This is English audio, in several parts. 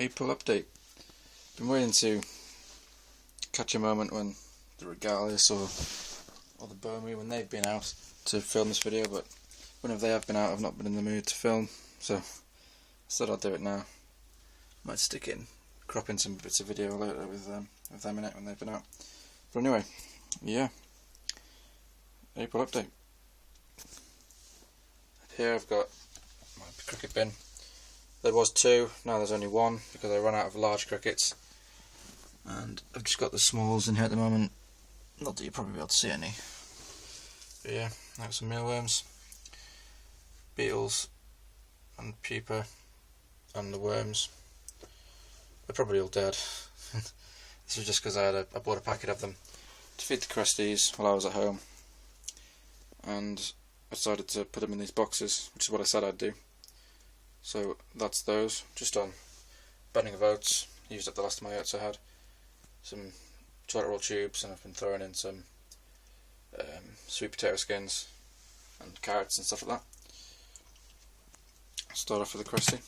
April update. Been waiting to catch a moment when the Regalis or the Burmese, when they've been out to film this video, but whenever they have been out I've not been in the mood to film, so I thought I'd do it now. Might stick in, crop in some bits of video later with them in it when they've been out. But anyway, yeah, April update. Here I've got my cricket bin. There was two, now there's only one because I ran out of large crickets, and I've just got the smalls in here at the moment. Not that you'll probably be able to see any. But yeah, I got some mealworms, beetles and pupa and the worms. They're probably all dead. This was just because I bought a packet of them to feed the cresties while I was at home, and I decided to put them in these boxes, which is what I said I'd do. So that's those, just on bedding of oats. Used up the last of my oats I had. Some toilet roll tubes, and I've been throwing in some sweet potato skins and carrots and stuff like that. I'll start off with the cresty.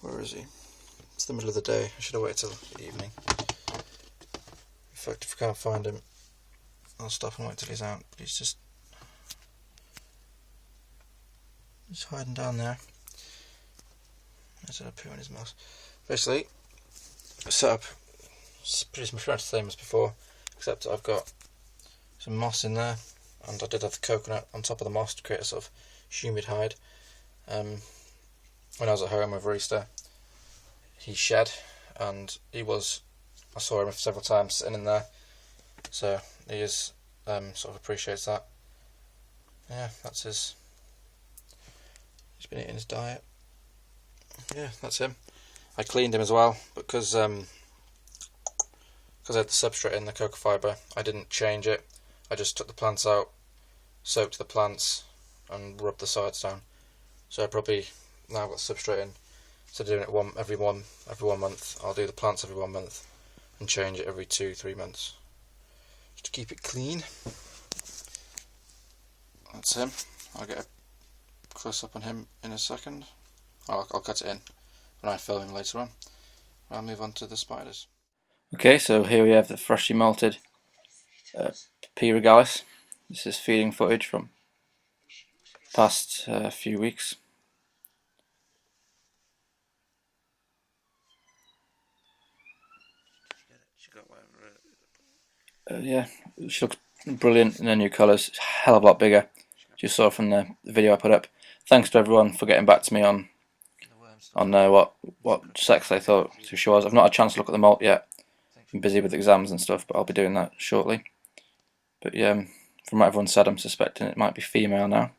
Where is he? It's the middle of the day. I should have waited till the evening. In fact, if I can't find him, I'll stop and wait till he's out. But he's just hiding down there. There's a poo in his mouth. Basically, the setup is pretty much the same as before, except I've got some moss in there, and I did have the coconut on top of the moss to create a sort of humid hide. When I was at home over Easter, he shed, and I saw him several times sitting in there, so he is sort of appreciates that. Yeah, that's he's been eating his diet. Yeah, that's him. I cleaned him as well, but because I had the substrate in the cocoa fibre, I didn't change it. I just took the plants out, soaked the plants, and rubbed the sides down. So I probably now got the substrate in. So doing it every one month, I'll do the plants every 1 month and change it every 2-3 months, just to keep it clean. That's him. I'll get a close up on him in a second. I'll cut it in when I film him later on. I'll move on to the spiders. Okay, so here we have the freshly malted P. regalis. This is feeding footage from the past few weeks. Yeah, she looks brilliant in her new colours. It's a hell of a lot bigger, as you saw from the video I put up. Thanks to everyone for getting back to me on what sex they thought she was. I've not had a chance to look at the molt yet. I'm busy with exams and stuff, but I'll be doing that shortly. But yeah, from what everyone said, I'm suspecting it might be female now,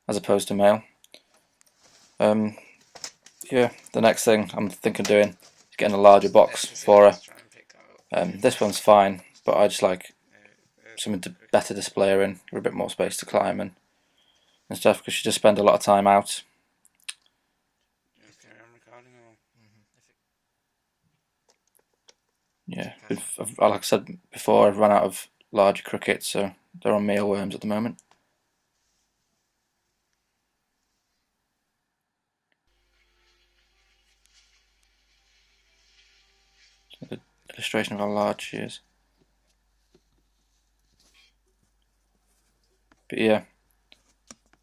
as opposed to male. Yeah, the next thing I'm thinking of doing is getting a larger box for her. This one's fine, but I just like something to better display her in, with a bit more space to climb and stuff, because she just spends a lot of time out. Yeah, like I said before, I've run out of larger crickets, so they're on mealworms at the moment. So the illustration of how large she is. But yeah,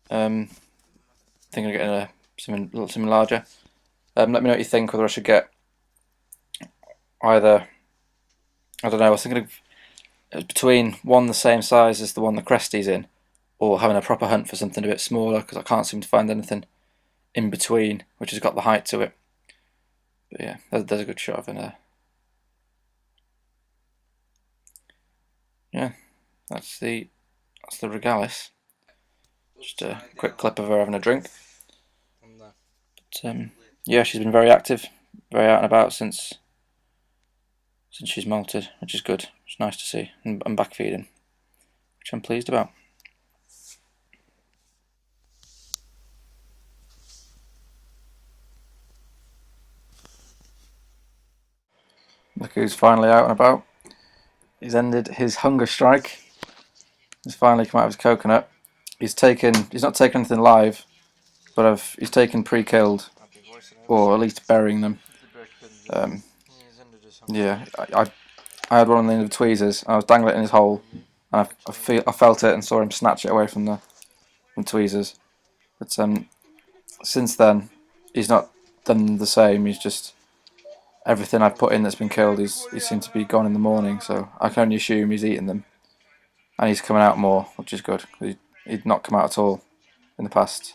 thinking of getting something larger. Let me know what you think, whether I should get either, I don't know, I was thinking of between one the same size as the one the Cresty's in, or having a proper hunt for something a bit smaller, because I can't seem to find anything in between which has got the height to it. But yeah, there's a good shot of her there. Yeah, that's the regalis. Just a quick clip of her having a drink. But yeah, she's been very active, very out and about since she's molted, which is good. It's nice to see. And I'm back feeding, which I'm pleased about. Look who's finally out and about. He's ended his hunger strike. He's finally come out of his coconut. He's not taken anything live, but he's taken pre-killed, or at least burying them. Yeah, I had one on the end of the tweezers. I was dangling it in his hole, and I felt it and saw him snatch it away from the tweezers. But since then, he's not done the same. He's just everything I've put in that's been killed. He's seemed to be gone in the morning, so I can only assume he's eaten them, and he's coming out more, which is good. He'd not come out at all in the past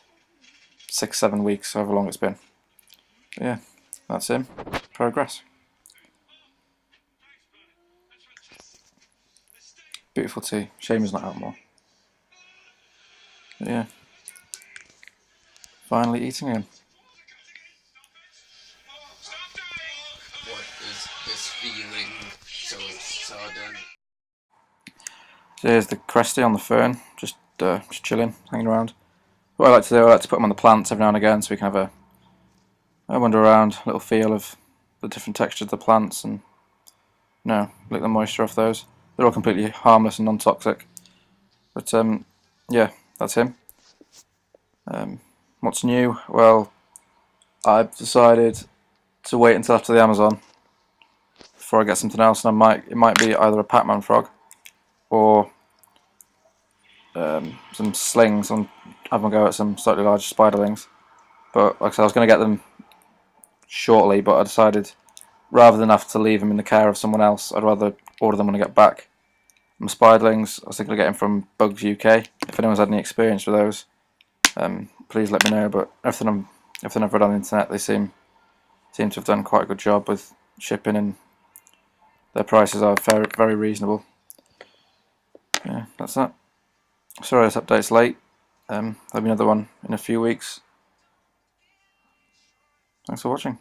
6-7 weeks, however long it's been. But yeah, that's him. Progress. Beautiful tea. Shame he's not out more. But yeah, finally eating him. What is this feeling so sudden? So here's the Cresty on the fern, just chilling, hanging around. What I like to do, I like to put him on the plants every now and again, so we can have a wander around, a little feel of the different textures of the plants, and lick the moisture off those. They're all completely harmless and non-toxic. But yeah, that's him. What's new? Well, I've decided to wait until after the Amazon before I get something else, and it might be either a Pac-Man frog or some slings. I'm having a go at some slightly larger spiderlings. But like I said, I was going to get them shortly, but I decided rather than have to leave them in the care of someone else, I'd rather order them when I get back. My spiderlings, I was thinking of getting from Bugs UK. If anyone's had any experience with those, please let me know. But everything I've read on the internet, they seem to have done quite a good job with shipping, and their prices are very, very reasonable. Yeah, that's that. Sorry this update's late. There'll be another one in a few weeks. Thanks for watching.